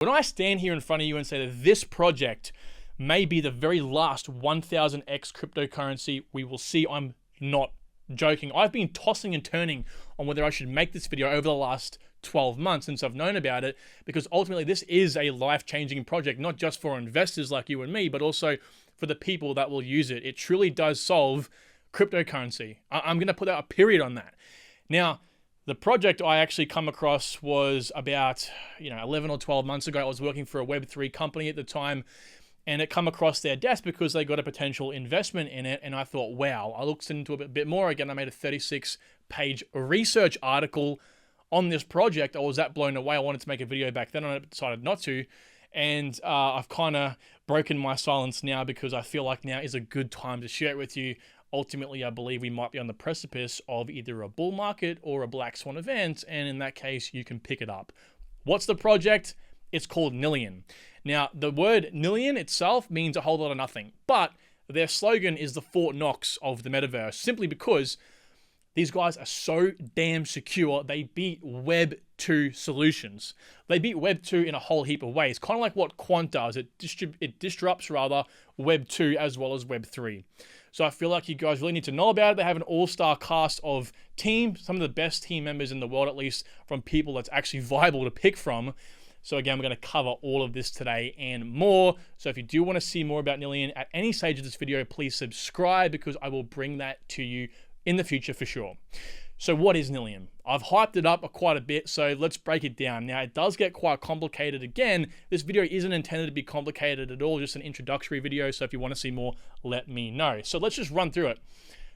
When I stand here in front of you and say that this project may be the very last 1000x cryptocurrency we will see, I'm not joking. I've been tossing and turning on whether I should make this video over the last 12 months since I've known about it, because ultimately this is a life-changing project, not just for investors like you and me, but also for the people that will use it. It truly does solve cryptocurrency. I'm going to put out a period on that. Now, the project I actually come across was about 11 or 12 months ago. I was working for a Web3 company at the time, and it come across their desk because they got a potential investment in it. And I thought, wow, I looked into it a bit more. Again, I made a 36-page research article on this project. I was that blown away. I wanted to make a video back then, and I decided not to. And I've kind of broken my silence now because I feel like now is a good time to share it with you. Ultimately, I believe we might be on the precipice of either a bull market or a black swan event, and in that case, you can pick it up. What's the project? It's called Nillion. Now, the word Nillion itself means a whole lot of nothing, but their slogan is the Fort Knox of the metaverse, simply because these guys are so damn secure, they beat Web 2 solutions. They beat Web 2 in a whole heap of ways, kind of like what Quant does. It disrupts Web 2 as well as Web 3. So I feel like you guys really need to know about it. They have an all-star cast of teams, some of the best team members in the world, at least from people that's actually viable to pick from. So again, we're going to cover all of this today and more. So if you do want to see more about Nillion at any stage of this video, please subscribe, because I will bring that to you in the future for sure. So what is Nillion? I've hyped it up quite a bit, so let's break it down. Now, it does get quite complicated. Again, this video isn't intended to be complicated at all, just an introductory video. So if you want to see more, let me know. So let's just run through it.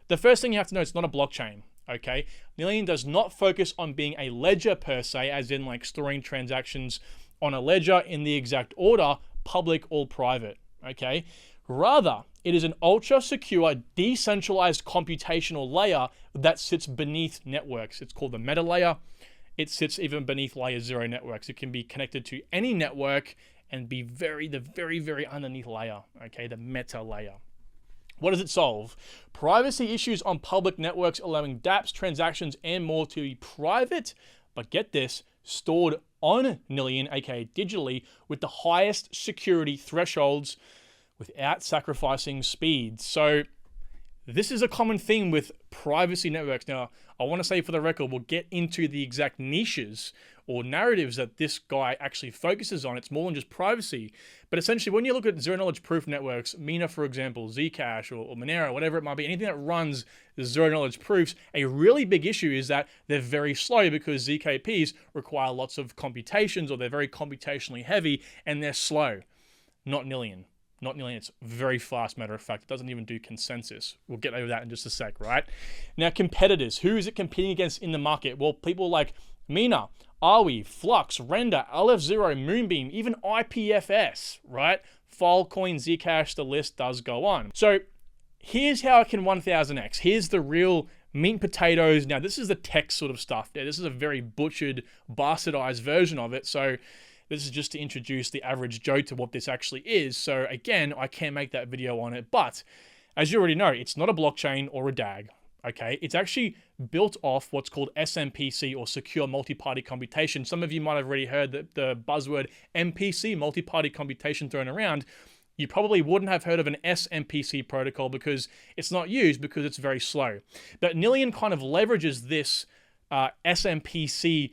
The first thing you have to know, it's not a blockchain, okay? Nillion does not focus on being a ledger per se, as in like storing transactions on a ledger in the exact order, public or private, okay? Rather, it is an ultra-secure, decentralized computational layer that sits beneath networks. It's called the meta layer. It sits even beneath layer 0 networks. It can be connected to any network and be the very underneath layer, okay, the meta layer. What does it solve? Privacy issues on public networks, allowing dApps, transactions, and more to be private, but get this, stored on Nillion, aka digitally, with the highest security thresholds, without sacrificing speed. So this is a common theme with privacy networks. Now, I want to say for the record, we'll get into the exact niches or narratives that this guy actually focuses on. It's more than just privacy. But essentially, when you look at zero-knowledge proof networks, Mina, for example, Zcash or Monero, whatever it might be, anything that runs zero-knowledge proofs, a really big issue is that they're very slow, because ZKPs require lots of computations, or they're very computationally heavy, and they're slow. Not Nillion. Not Nillion, it's very fast, matter of fact. It doesn't even do consensus. We'll get over that in just a sec, right? Now, competitors. Who is it competing against in the market? Well, people like Mina, Awi, Flux, Render, LF0, Moonbeam, even IPFS, right? Filecoin, Zcash, the list does go on. So here's how it can 1000x. Here's the real meat and potatoes. Now, this is the tech sort of stuff there. This is a very butchered, bastardized version of it. So this is just to introduce the average Joe to what this actually is. So again, I can't make that video on it, but as you already know, it's not a blockchain or a DAG, okay? It's actually built off what's called SMPC, or secure multi-party computation. Some of you might have already heard the buzzword MPC, multi-party computation, thrown around. You probably wouldn't have heard of an SMPC protocol because it's not used, because it's very slow. But Nillion kind of leverages this SMPC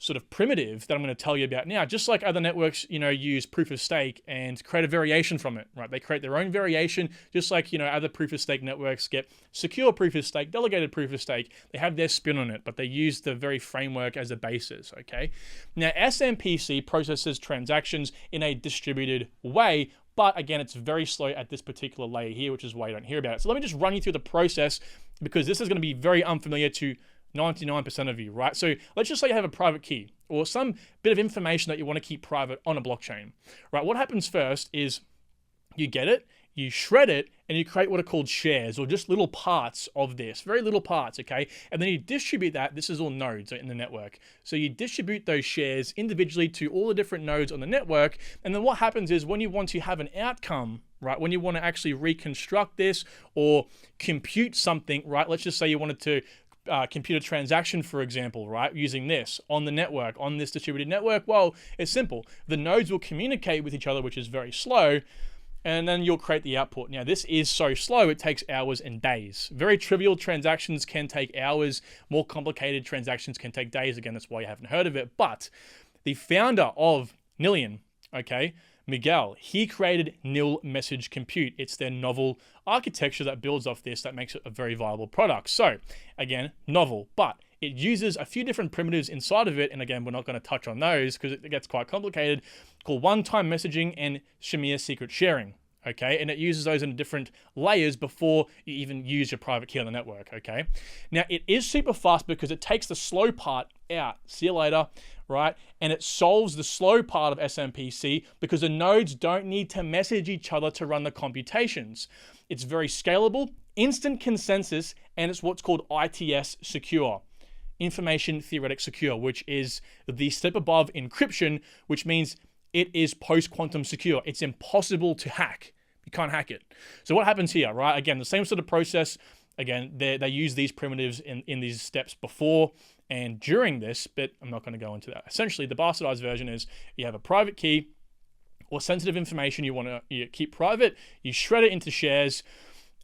sort of primitive that I'm going to tell you about now. Just like other networks, use proof of stake and create a variation from it, right? They create their own variation, just like, other proof of stake networks get secure proof of stake, delegated proof of stake. They have their spin on it, but they use the very framework as a basis, okay? Now, SMPC processes transactions in a distributed way, but again, it's very slow at this particular layer here, which is why you don't hear about it. So let me just run you through the process, because this is going to be very unfamiliar to 99% of you, right? So let's just say you have a private key or some bit of information that you want to keep private on a blockchain, right? What happens first is you get it, you shred it, and you create what are called shares, or just little parts of this, very little parts, okay? And then you distribute that. This is all nodes in the network. So you distribute those shares individually to all the different nodes on the network. And then what happens is when you want to have an outcome, right, when you want to actually reconstruct this or compute something, right? Let's just say you wanted to computer transaction, for example, right? Using this on the network, on this distributed network, well, it's simple. The nodes will communicate with each other, which is very slow, and then you'll create the output. Now, this is so slow, it takes hours and days. Very trivial transactions can take hours. More complicated transactions can take days. Again, that's why you haven't heard of it. But the founder of Nillion, okay, Miguel, he created Nil Message Compute. It's their novel architecture that builds off this that makes it a very viable product. So, again, novel, but it uses a few different primitives inside of it, and again, we're not going to touch on those because it gets quite complicated, called one-time messaging and Shamir secret sharing, okay? And it uses those in different layers before you even use your private key on the network, okay? Now, it is super fast because it takes the slow part out. See you later, right? And it solves the slow part of SMPC because the nodes don't need to message each other to run the computations. It's very scalable, instant consensus, and it's what's called ITS secure. Information theoretic secure, which is the step above encryption, which means it is post-quantum secure. It's impossible to hack. You can't hack it. So what happens here, right? Again, the same sort of process. Again, they use these primitives in these steps before and during this, but I'm not going to go into that. Essentially, the bastardized version is you have a private key or sensitive information you want to keep private, you shred it into shares,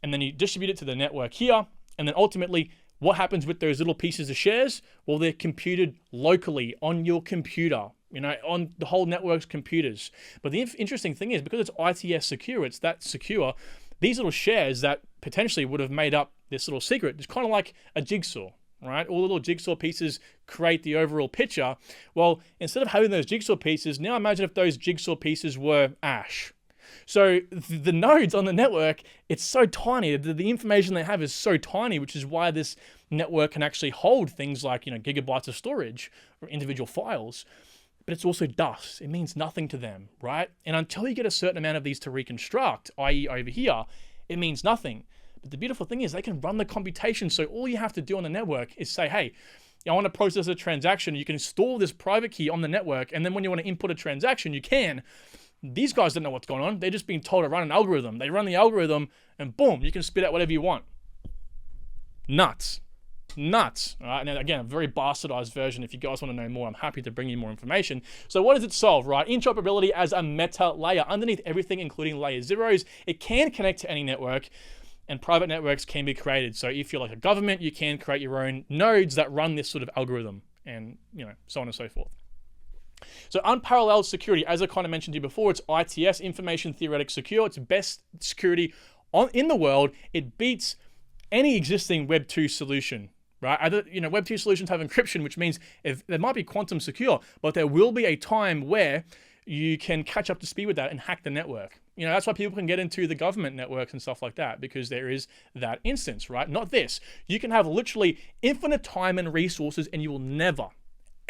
and then you distribute it to the network here, and then ultimately, what happens with those little pieces of shares? Well, they're computed locally on your computer, you know, on the whole network's computers. But the interesting thing is, because it's ITS secure, it's that secure, these little shares that potentially would have made up this little secret, it's kind of like a jigsaw, right? All the little jigsaw pieces create the overall picture. Well, instead of having those jigsaw pieces, now imagine if those jigsaw pieces were ash. So the nodes on the network, it's so tiny. The information they have is so tiny, which is why this network can actually hold things like, you know, gigabytes of storage or individual files. But it's also dust. It means nothing to them, right? And until you get a certain amount of these to reconstruct, i.e. over here, it means nothing. But the beautiful thing is they can run the computation. So all you have to do on the network is say, hey, I want to process a transaction. You can install this private key on the network. And then when you want to input a transaction, you can. These guys don't know what's going on. They're just being told to run an algorithm. They run the algorithm and boom, you can spit out whatever you want. Nuts. Nuts. All right. Now, again, a very bastardized version. If you guys want to know more, I'm happy to bring you more information. So what does it solve, right? Interoperability as a meta layer underneath everything, including layer zeros. It can connect to any network, and private networks can be created. So if you're like a government, you can create your own nodes that run this sort of algorithm and, you know, so on and so forth. So unparalleled security, as I kind of mentioned to you before, it's ITS, Information Theoretic Secure. It's best security in the world. It beats any existing Web 2 solution, right? Web 2 solutions have encryption, which means there might be quantum secure, but there will be a time where you can catch up to speed with that and hack the network. You know, that's why people can get into the government networks and stuff like that, because there is that instance, right? Not this. You can have literally infinite time and resources and you will never,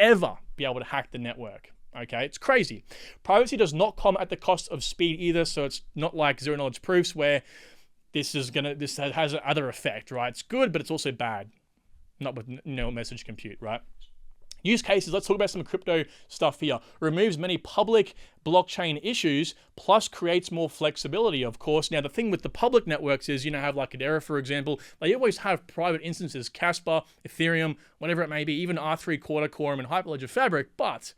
ever be able to hack the network. Okay, it's crazy. Privacy does not come at the cost of speed either, so it's not like zero knowledge proofs where this has another effect, right? It's good, but it's also bad. Not with message compute, right? Use cases, let's talk about some crypto stuff here. Removes many public blockchain issues, plus creates more flexibility, of course. Now, the thing with the public networks is, have like Hedera, for example, they always have private instances, Casper, Ethereum, whatever it may be, even R3, Quorum, and Hyperledger Fabric, but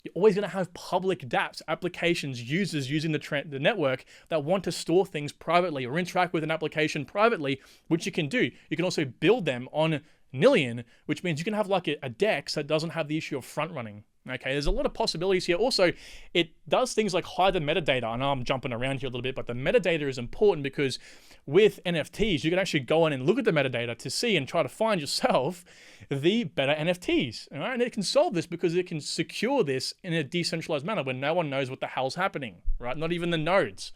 you're always going to have public dApps, applications, users using the network that want to store things privately or interact with an application privately, which you can do. You can also build them on Nillion, which means you can have like a DEX that doesn't have the issue of front running. Okay, there's a lot of possibilities here. Also, it does things like hide the metadata. I know I'm jumping around here a little bit, but the metadata is important because with NFTs, you can actually go in and look at the metadata to see and try to find yourself the better NFTs. All right, and it can solve this because it can secure this in a decentralized manner where no one knows what the hell's happening, right? Not even the nodes.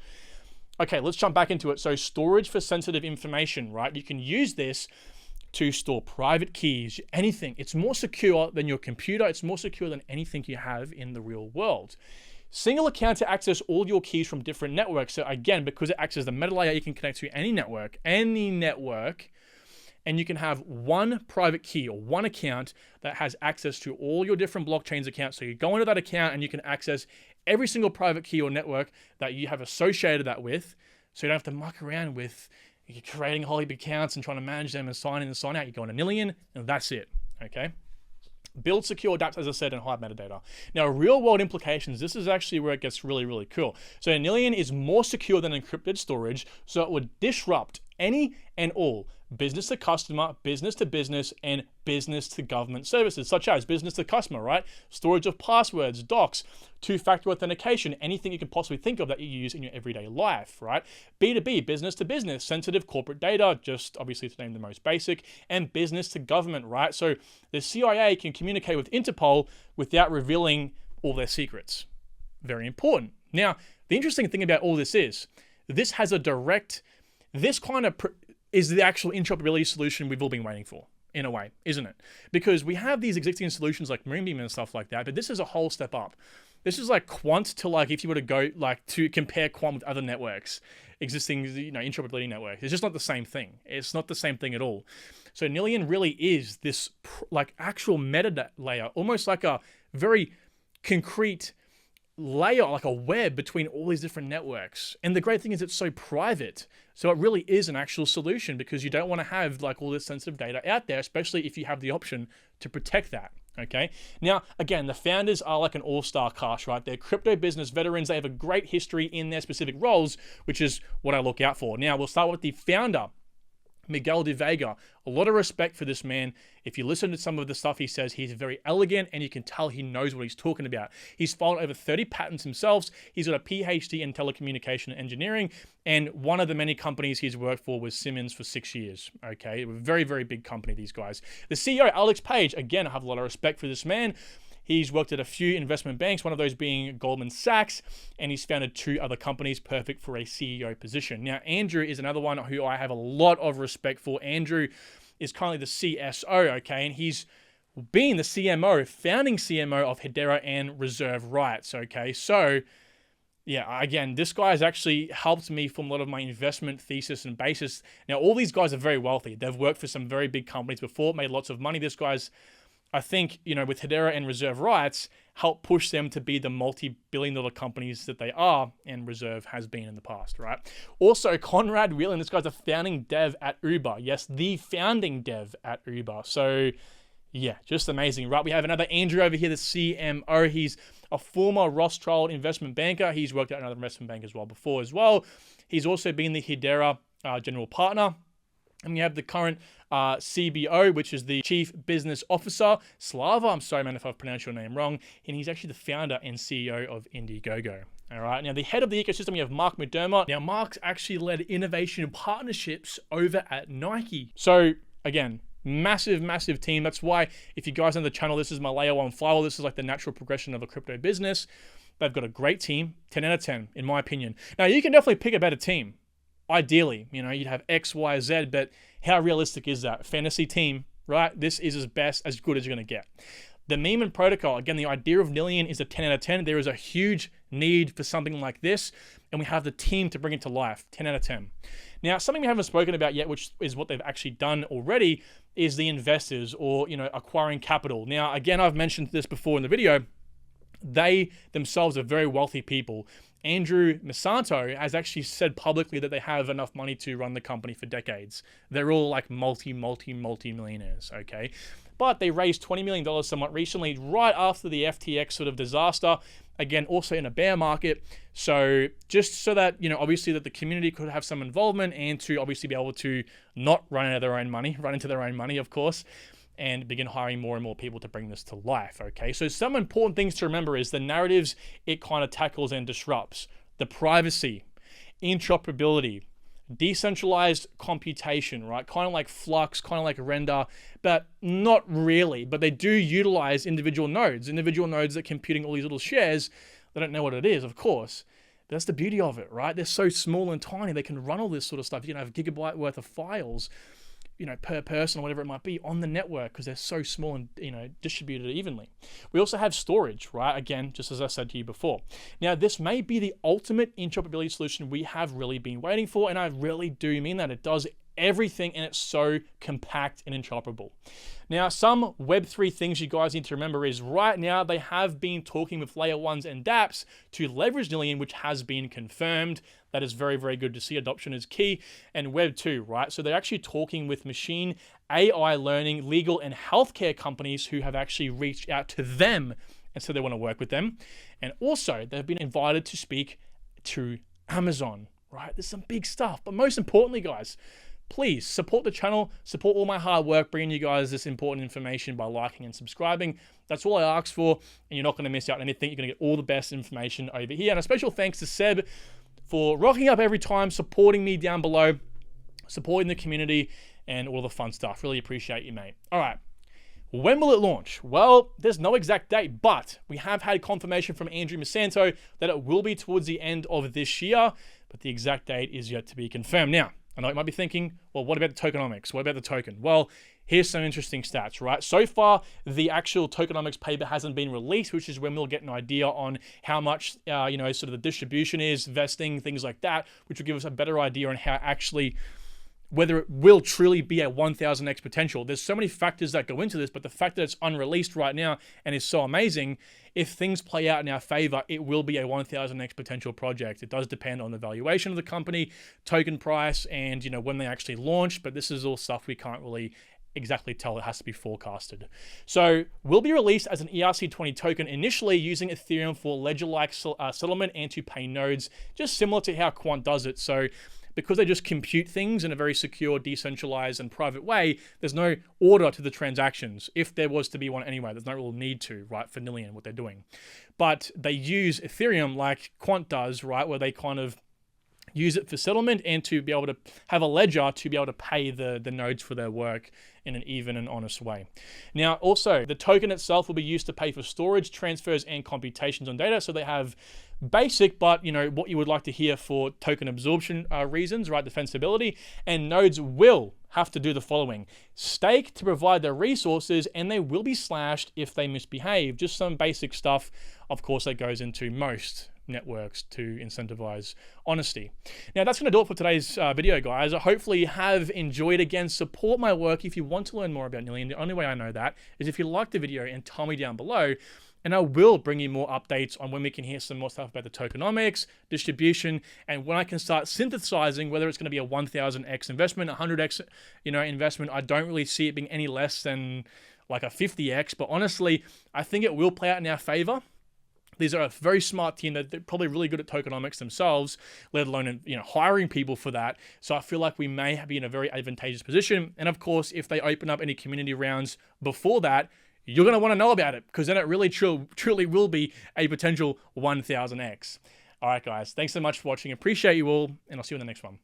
Okay, let's jump back into it. So storage for sensitive information, right? You can use this to store private keys, anything. It's more secure than your computer. It's more secure than anything you have in the real world. Single account to access all your keys from different networks. So again, because it acts as the meta layer, you can connect to any network, and you can have one private key or one account that has access to all your different blockchains accounts. So you go into that account and you can access every single private key or network that you have associated that with. So you don't have to muck around with you're creating whole heap of accounts and trying to manage them and sign in and sign out, you go into Nillion, and that's it, okay? Build secure dApps, as I said, and hide metadata. Now, real world implications, this is actually where it gets really, really cool. So Nillion is more secure than encrypted storage, so it would disrupt any and all business to customer, business to business, and business to government services, such as business to customer, right? Storage of passwords, docs, two-factor authentication, anything you can possibly think of that you use in your everyday life, right? B2B, business to business, sensitive corporate data, just obviously to name the most basic, and business to government, right? So the CIA can communicate with Interpol without revealing all their secrets. Very important. Now, the interesting thing about all this is, this has a direct, this kind of is the actual interoperability solution we've all been waiting for, in a way, isn't it? Because we have these existing solutions like Moonbeam and stuff like that, but this is a whole step up. This is like Quant to like, if you were to go like to compare Quant with other networks, existing, interoperability networks. It's just not the same thing. It's not the same thing at all. So Nillion really is this like actual metadata layer, almost like a very concrete layer, like a web between all these different networks. And the great thing is it's so private. So it really is an actual solution because you don't want to have like all this sensitive data out there, especially if you have the option to protect that. Okay. Now, again, the founders are like an all-star cast, right? They're crypto business veterans. They have a great history in their specific roles, which is what I look out for. Now, we'll start with the founder, Miguel de Vega. A lot of respect for this man. If you listen to some of the stuff he says, he's very elegant and you can tell he knows what he's talking about. He's filed over 30 patents himself. He's got a PhD in telecommunication engineering, and one of the many companies he's worked for was Siemens for 6 years. Okay, a very, very big company, these guys. The CEO, Alex Page, again, I have a lot of respect for this man. He's worked at a few investment banks, one of those being Goldman Sachs, and he's founded 2 other companies perfect for a CEO position. Now, Andrew is another one who I have a lot of respect for. Andrew is currently the CSO, okay, and he's been the CMO, founding CMO of Hedera and Reserve Rights, okay? So, yeah, again, this guy has actually helped me form a lot of my investment thesis and basis. Now, all these guys are very wealthy. They've worked for some very big companies before, made lots of money. This guy's, I think, with Hedera and Reserve Rights, help push them to be the multi-billion-dollar companies that they are, and Reserve has been in the past, right? Also, Conrad Whelan, this guy's a founding dev at Uber. Yes, the founding dev at Uber. So, yeah, just amazing, right? We have another Andrew over here, the CMO. He's a former Rothschild investment banker. He's worked at another investment bank as well before as well. He's also been the Hedera general partner. And we have the current CBO, which is the Chief Business Officer, Slava. I'm sorry, man, if I've pronounced your name wrong. And he's actually the founder and CEO of Indiegogo. All right. Now, the head of the ecosystem, we have Mark McDermott. Now, Mark's actually led innovation and partnerships over at Nike. So, again, massive, massive team. That's why, if you guys on the channel, this is my layer 1 firewall. This is like the natural progression of a crypto business. They've got a great team, 10 out of 10, in my opinion. Now, you can definitely pick a better team. Ideally, you'd have X, Y, Z, but how realistic is that? Fantasy team, right? This is as good as you're going to get. The meme and protocol, again, the idea of Nillion is a 10 out of 10. There is a huge need for something like this, and we have the team to bring it to life, 10 out of 10. Now, something we haven't spoken about yet, which is what they've actually done already, is the investors or, acquiring capital. Now, again, I've mentioned this before in the video. They themselves are very wealthy people. Andrew Masanto has actually said publicly that they have enough money to run the company for decades. They're all like multi-millionaires, okay? But they raised $20 million somewhat recently, right after the FTX sort of disaster. Again, also in a bear market. So just so that, obviously that the community could have some involvement and to obviously be able to not run into their own money, of course, and begin hiring more and more people to bring this to life, okay? So some important things to remember is the narratives it kind of tackles and disrupts. The privacy, interoperability, decentralized computation, right? Kind of like Flux, kind of like Render, but not really. But they do utilize individual nodes that are computing all these little shares. They don't know what it is, of course. But that's the beauty of it, right? They're so small and tiny, they can run all this sort of stuff. You can have gigabyte worth of files, per person or whatever it might be on the network because they're so small and, distributed evenly. We also have storage, right? Again, just as I said to you before. Now, this may be the ultimate interoperability solution we have really been waiting for, and I really do mean that. It does everything, and it's so compact and interoperable. Now, some Web3 things you guys need to remember is right now they have been talking with layer 1s and dApps to leverage Nillion, which has been confirmed. That is very, very good to see. Adoption is key. And Web 2, right? So they're actually talking with machine, AI learning, legal, and healthcare companies who have actually reached out to them, and so they want to work with them. And also, they've been invited to speak to Amazon, right? There's some big stuff. But most importantly, guys, please support the channel, support all my hard work, bringing you guys this important information by liking and subscribing. That's all I ask for, and you're not going to miss out on anything. You're going to get all the best information over here. And a special thanks to Seb for rocking up every time, supporting me down below, supporting the community, and all the fun stuff. Really appreciate you, mate. All right. When will it launch? Well, there's no exact date, but we have had confirmation from Andrew Masanto that it will be towards the end of this year, but the exact date is yet to be confirmed. Now, I know you might be thinking, well, what about the tokenomics? What about the token? Well, here's some interesting stats, right? So far, the actual tokenomics paper hasn't been released, which is when we'll get an idea on how much, sort of the distribution is, vesting, things like that, which will give us a better idea on how actually, whether it will truly be a 1000x potential. There's so many factors that go into this, but the fact that it's unreleased right now and is so amazing, if things play out in our favor, it will be a 1000x potential project. It does depend on the valuation of the company, token price, and when they actually launch, but this is all stuff we can't really exactly tell. It has to be forecasted. So will be released as an ERC20 token, initially using Ethereum for ledger-like settlement and to pay nodes, just similar to how Quant does it. So because they just compute things in a very secure, decentralized, and private way, there's no order to the transactions. If there was to be one anyway, there's no real need to, right, for Nillion, what they're doing. But they use Ethereum like Quant does, right, where they kind of use it for settlement and to be able to have a ledger to be able to pay the nodes for their work in an even and honest way. Now, also, the token itself will be used to pay for storage, transfers, and computations on data. So they have basic, but what you would like to hear for token absorption reasons, right? Defensibility. And nodes will have to do the following: stake to provide their resources, and they will be slashed if they misbehave. Just some basic stuff, of course, that goes into most networks to incentivize honesty. Now, that's going to do it for today's video, guys. Hopefully you have enjoyed. Again, support my work if you want to learn more about Nillion. The only way I know that is if you like the video and tell me down below, and I will bring you more updates on when we can hear some more stuff about the tokenomics, distribution, and when I can start synthesizing whether it's going to be a 1000x investment, 100x investment. I don't really see it being any less than like a 50x, but honestly, I think it will play out in our favor. These are a very smart team that they're probably really good at tokenomics themselves, let alone hiring people for that. So I feel like we may be in a very advantageous position. And of course, if they open up any community rounds before that, you're going to want to know about it, because then it really truly will be a potential 1000x. All right, guys, thanks so much for watching. Appreciate you all, and I'll see you in the next one.